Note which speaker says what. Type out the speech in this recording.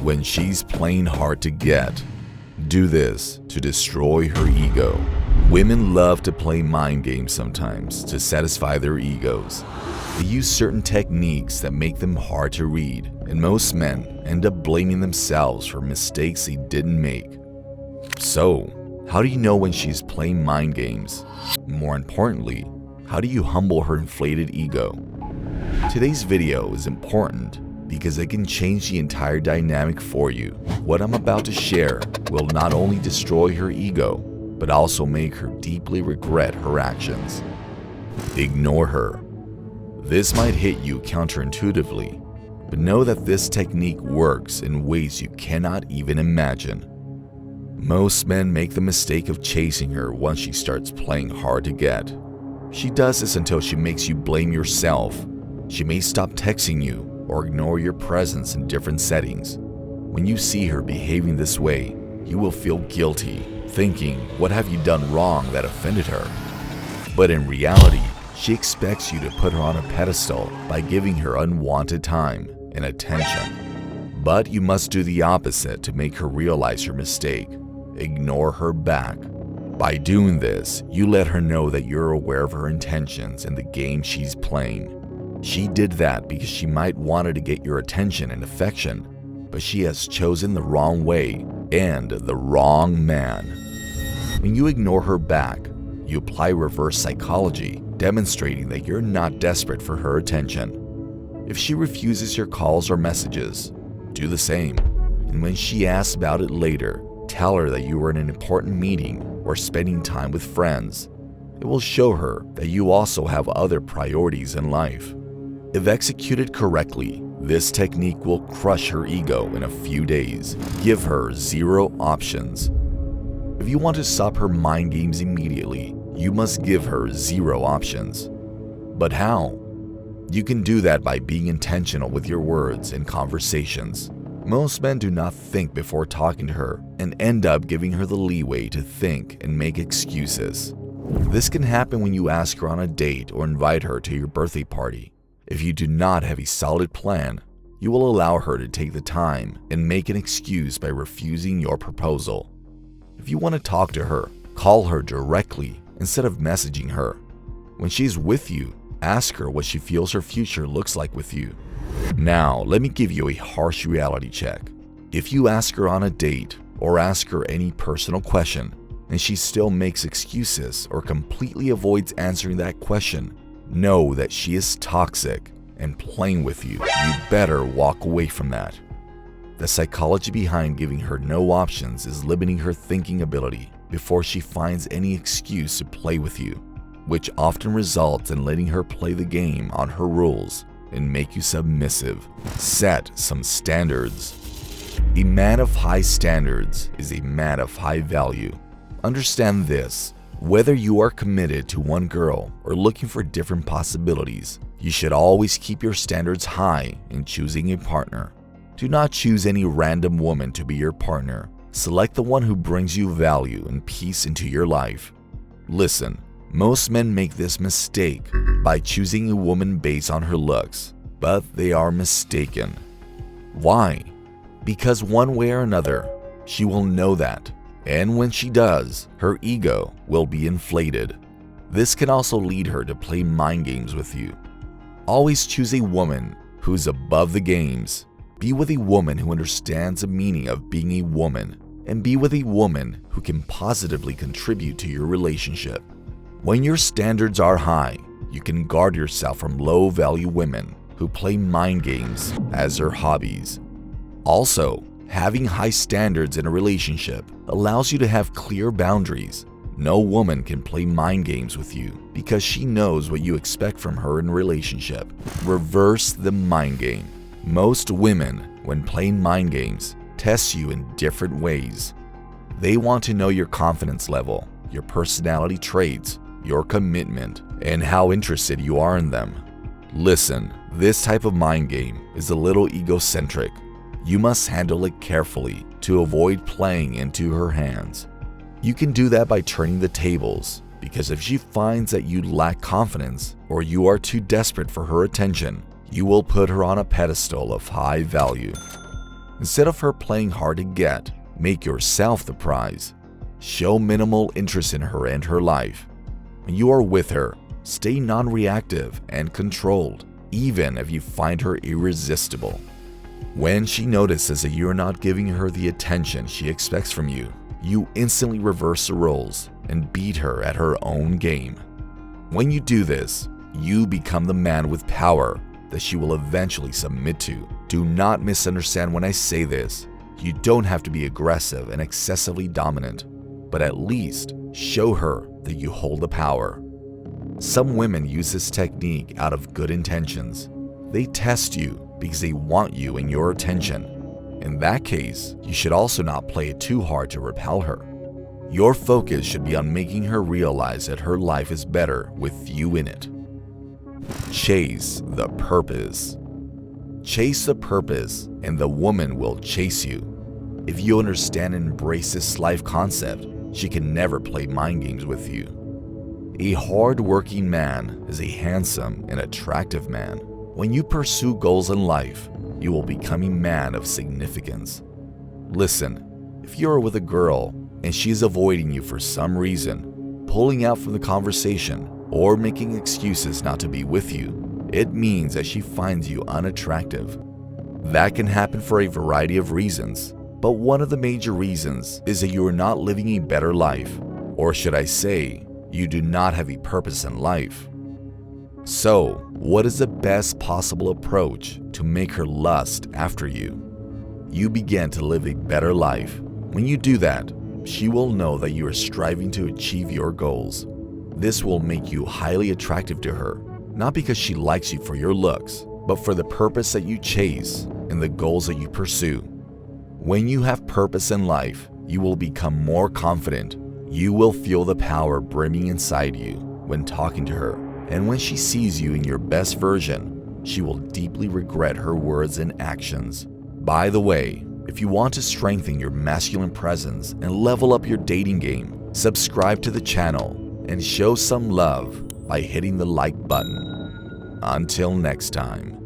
Speaker 1: when she's playing hard to get. Do this to destroy her ego. Women love to play mind games sometimes to satisfy their egos. They use certain techniques that make them hard to read, and most men end up blaming themselves for mistakes they didn't make. So, how do you know when she's playing mind games? More importantly, how do you humble her inflated ego? Today's video is important because it can change the entire dynamic for you. What I'm about to share will not only destroy her ego, but also make her deeply regret her actions. Ignore her. This might hit you counterintuitively, but know that this technique works in ways you cannot even imagine. Most men make the mistake of chasing her once she starts playing hard to get. She does this until she makes you blame yourself. She may stop texting you or ignore your presence in different settings. When you see her behaving this way, you will feel guilty, thinking, what have you done wrong that offended her? But in reality, she expects you to put her on a pedestal by giving her unwanted time and attention. But you must do the opposite to make her realize her mistake. Ignore her back. By doing this, you let her know that you're aware of her intentions and the game she's playing. She did that because she might wanted to get your attention and affection, but she has chosen the wrong way and the wrong man. When you ignore her back, you apply reverse psychology, demonstrating that you're not desperate for her attention. If she refuses your calls or messages, do the same. And when she asks about it later, tell her that you were in an important meeting or spending time with friends. It will show her that you also have other priorities in life. If executed correctly, this technique will crush her ego in a few days. Give her 0 options. If you want to stop her mind games immediately, you must give her 0 options. But how? You can do that by being intentional with your words and conversations. Most men do not think before talking to her and end up giving her the leeway to think and make excuses. This can happen when you ask her on a date or invite her to your birthday party. If you do not have a solid plan, you will allow her to take the time and make an excuse by refusing your proposal. If you want to talk to her, call her directly instead of messaging her. When she's with you, ask her what she feels her future looks like with you. Now, let me give you a harsh reality check. If you ask her on a date or ask her any personal question and she still makes excuses or completely avoids answering that question, know that she is toxic and playing with you. You better walk away from that. The psychology behind giving her no options is limiting her thinking ability before she finds any excuse to play with you, which often results in letting her play the game on her rules and make you submissive. Set some standards. A man of high standards is a man of high value. Understand this. Whether you are committed to one girl or looking for different possibilities, you should always keep your standards high in choosing a partner. Do not choose any random woman to be your partner. Select the one who brings you value and peace into your life. Listen, most men make this mistake by choosing a woman based on her looks, but they are mistaken. Why? Because one way or another, she will know that. And when she does, her ego will be inflated. This can also lead her to play mind games with you. Always choose a woman who's above the games. Be with a woman who understands the meaning of being a woman, and be with a woman who can positively contribute to your relationship. When your standards are high, you can guard yourself from low-value women who play mind games as their hobbies. Also, having high standards in a relationship allows you to have clear boundaries. No woman can play mind games with you because she knows what you expect from her in a relationship. Reverse the mind game. Most women, when playing mind games, test you in different ways. They want to know your confidence level, your personality traits, your commitment, and how interested you are in them. Listen, this type of mind game is a little egocentric. You must handle it carefully to avoid playing into her hands. You can do that by turning the tables, because if she finds that you lack confidence or you are too desperate for her attention, you will put her on a pedestal of high value. Instead of her playing hard to get, make yourself the prize. Show minimal interest in her and her life. When you are with her, stay non-reactive and controlled, even if you find her irresistible. When she notices that you're not giving her the attention she expects from you, you instantly reverse the roles and beat her at her own game. When you do this, you become the man with power that she will eventually submit to. Do not misunderstand when I say this. You don't have to be aggressive and excessively dominant, but at least show her that you hold the power. Some women use this technique out of good intentions. They test you because they want you and your attention. In that case, you should also not play it too hard to repel her. Your focus should be on making her realize that her life is better with you in it. Chase the purpose. Chase the purpose and the woman will chase you. If you understand and embrace this life concept, she can never play mind games with you. A hard-working man is a handsome and attractive man. When you pursue goals in life, you will become a man of significance. Listen, if you are with a girl and she is avoiding you for some reason, pulling out from the conversation, or making excuses not to be with you, it means that she finds you unattractive. That can happen for a variety of reasons, but one of the major reasons is that you are not living a better life, or should I say, you do not have a purpose in life. So, what is the best possible approach to make her lust after you? You begin to live a better life. When you do that, she will know that you are striving to achieve your goals. This will make you highly attractive to her, not because she likes you for your looks, but for the purpose that you chase and the goals that you pursue. When you have purpose in life, you will become more confident. You will feel the power brimming inside you when talking to her, and when she sees you in your best version, she will deeply regret her words and actions. By the way, if you want to strengthen your masculine presence and level up your dating game, subscribe to the channel and show some love by hitting the like button. Until next time.